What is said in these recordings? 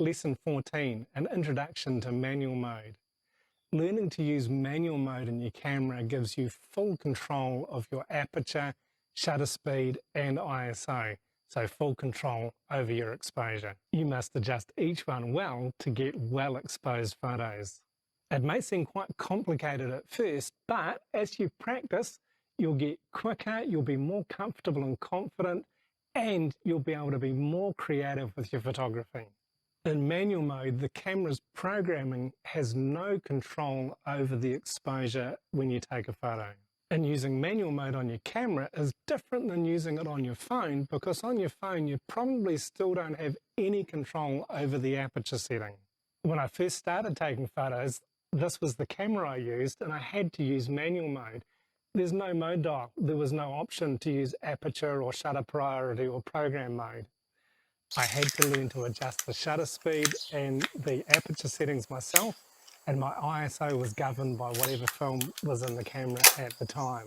Lesson 14, an introduction to manual mode. Learning to use manual mode in your camera gives you full control of your aperture, shutter speed, and ISO, so full control over your exposure. You must adjust each one well to get well-exposed photos. It may seem quite complicated at first, but as you practice, you'll get quicker, you'll be more comfortable and confident, and you'll be able to be more creative with your photography. In manual mode, the camera's programming has no control over the exposure when you take a photo. And using manual mode on your camera is different than using it on your phone, because on your phone you probably still don't have any control over the aperture setting. When I first started taking photos, this was the camera I used and I had to use manual mode. There's no mode dial. There was no option to use aperture or shutter priority or program mode. I had to learn to adjust the shutter speed and the aperture settings myself, and my ISO was governed by whatever film was in the camera at the time.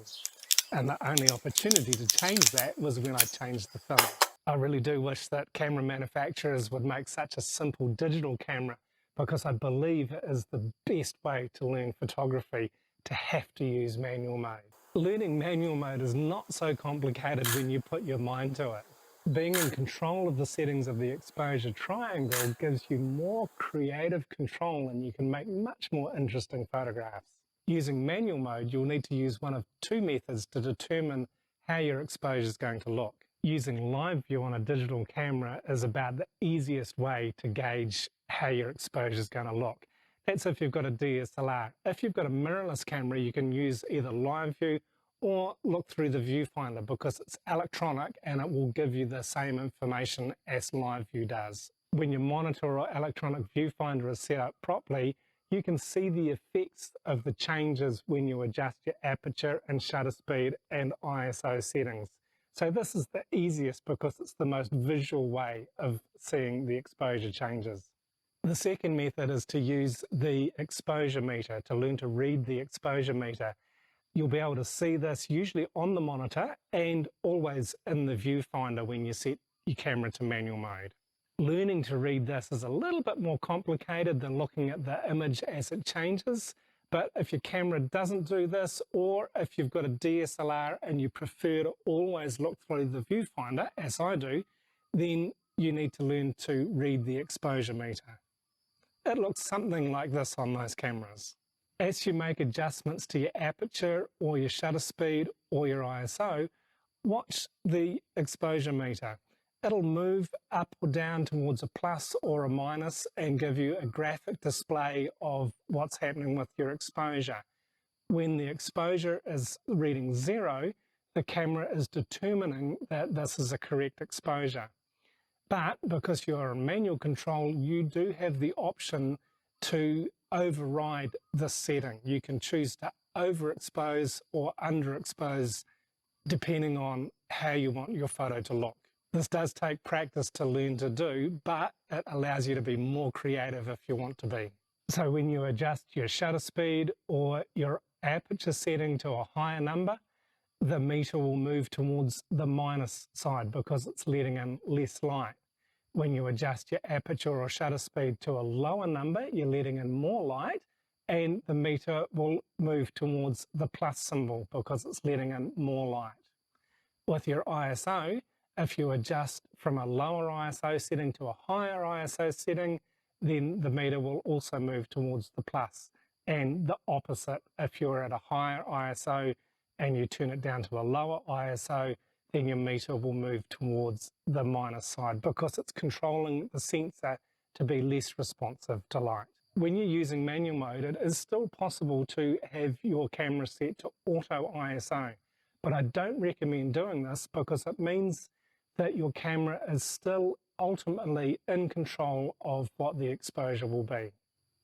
And the only opportunity to change that was when I changed the film. I really do wish that camera manufacturers would make such a simple digital camera, because I believe it is the best way to learn photography, to have to use manual mode. Learning manual mode is not so complicated when you put your mind to it. Being in control of the settings of the exposure triangle gives you more creative control and you can make much more interesting photographs. Using manual mode, you'll need to use one of two methods to determine how your exposure is going to look. Using live view on a digital camera is about the easiest way to gauge how your exposure is going to look. That's if you've got a DSLR. If you've got a mirrorless camera, you can use either live view or look through the viewfinder, because it's electronic and it will give you the same information as live view does. When your monitor or electronic viewfinder is set up properly, you can see the effects of the changes when you adjust your aperture and shutter speed and ISO settings. So this is the easiest because it's the most visual way of seeing the exposure changes. The second method is to use the exposure meter, to learn to read the exposure meter. You'll be able to see this usually on the monitor and always in the viewfinder when you set your camera to manual mode. Learning to read this is a little bit more complicated than looking at the image as it changes, but if your camera doesn't do this, or if you've got a DSLR and you prefer to always look through the viewfinder, as I do, then you need to learn to read the exposure meter. It looks something like this on most cameras. As you make adjustments to your aperture or your shutter speed or your ISO, watch the exposure meter. It'll move up or down towards a plus or a minus and give you a graphic display of what's happening with your exposure. When the exposure is reading 0, the camera is determining that this is a correct exposure. But because you're in manual control, you do have the option to override this setting. You can choose to overexpose or underexpose depending on how you want your photo to look. This does take practice to learn to do, but it allows you to be more creative if you want to be. So when you adjust your shutter speed or your aperture setting to a higher number, the meter will move towards the minus side because it's letting in less light. When you adjust your aperture or shutter speed to a lower number, you're letting in more light, and the meter will move towards the plus symbol because it's letting in more light. With your ISO, if you adjust from a lower ISO setting to a higher ISO setting, then the meter will also move towards the plus. And the opposite, if you're at a higher ISO and you turn it down to a lower ISO, then your meter will move towards the minus side because it's controlling the sensor to be less responsive to light. When you're using manual mode, it is still possible to have your camera set to auto ISO, but I don't recommend doing this because it means that your camera is still ultimately in control of what the exposure will be.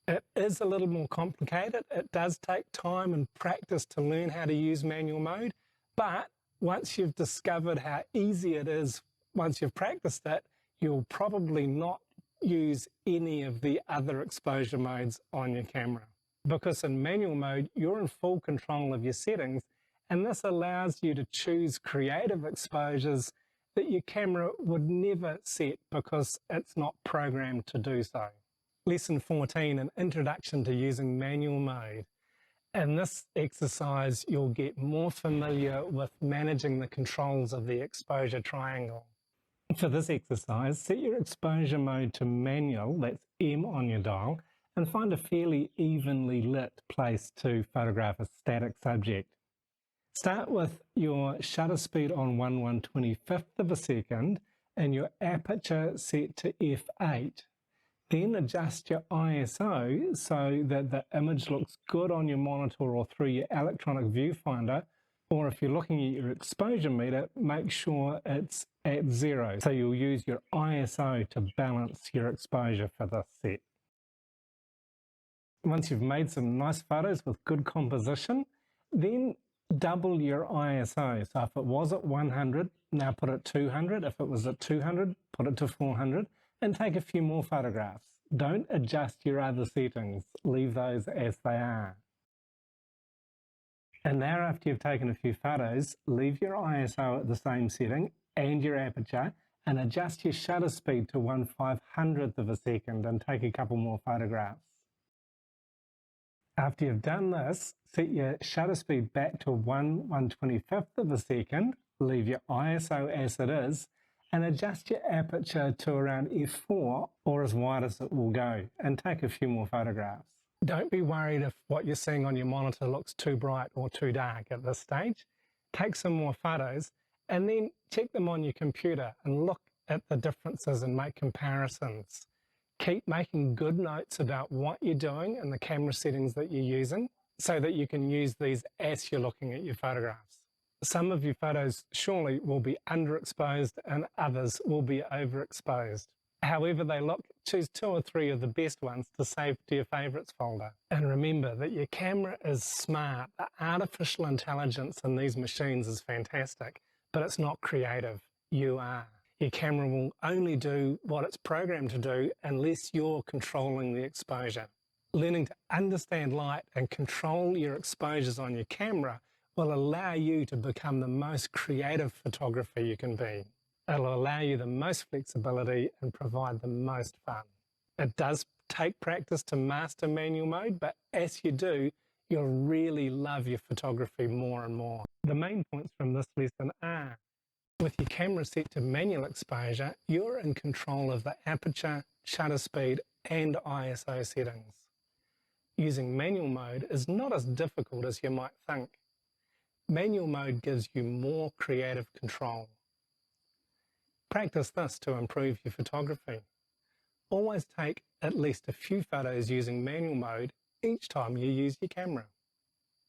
It is a little more complicated. It does take time and practice to learn how to use manual mode, but once you've discovered how easy it is, once you've practiced it, you'll probably not use any of the other exposure modes on your camera. Because in manual mode, you're in full control of your settings, and this allows you to choose creative exposures that your camera would never set because it's not programmed to do so. Lesson 14, an introduction to using manual mode. In this exercise, you'll get more familiar with managing the controls of the exposure triangle. For this exercise, set your exposure mode to manual, that's M on your dial, and find a fairly evenly lit place to photograph a static subject. Start with your shutter speed on 1/125th of a second and your aperture set to f8. Then adjust your ISO so that the image looks good on your monitor or through your electronic viewfinder, or if you're looking at your exposure meter, make sure it's at 0. So you'll use your ISO to balance your exposure for this set. Once you've made some nice photos with good composition, then double your ISO. So if it was at 100, now put it at 200. If it was at 200, put it to 400. And take a few more photographs. Don't adjust your other settings. Leave those as they are. And now after you've taken a few photos, leave your ISO at the same setting and your aperture and adjust your shutter speed to 1/500th of a second and take a couple more photographs. After you've done this, set your shutter speed back to 1/125th of a second, leave your ISO as it is, and adjust your aperture to around f4 or as wide as it will go, and take a few more photographs. Don't be worried if what you're seeing on your monitor looks too bright or too dark at this stage. Take some more photos and then check them on your computer and look at the differences and make comparisons. Keep making good notes about what you're doing and the camera settings that you're using so that you can use these as you're looking at your photographs. Some of your photos surely will be underexposed and others will be overexposed. However they look, choose 2 or 3 of the best ones to save to your favorites folder. And remember that your camera is smart. The artificial intelligence in these machines is fantastic, but it's not creative. You are. Your camera will only do what it's programmed to do unless you're controlling the exposure. Learning to understand light and control your exposures on your camera will allow you to become the most creative photographer you can be. It'll allow you the most flexibility and provide the most fun. It does take practice to master manual mode, but as you do, you'll really love your photography more and more. The main points from this lesson are, with your camera set to manual exposure, you're in control of the aperture, shutter speed, and ISO settings. Using manual mode is not as difficult as you might think. Manual mode gives you more creative control. Practice this to improve your photography. Always take at least a few photos using manual mode each time you use your camera.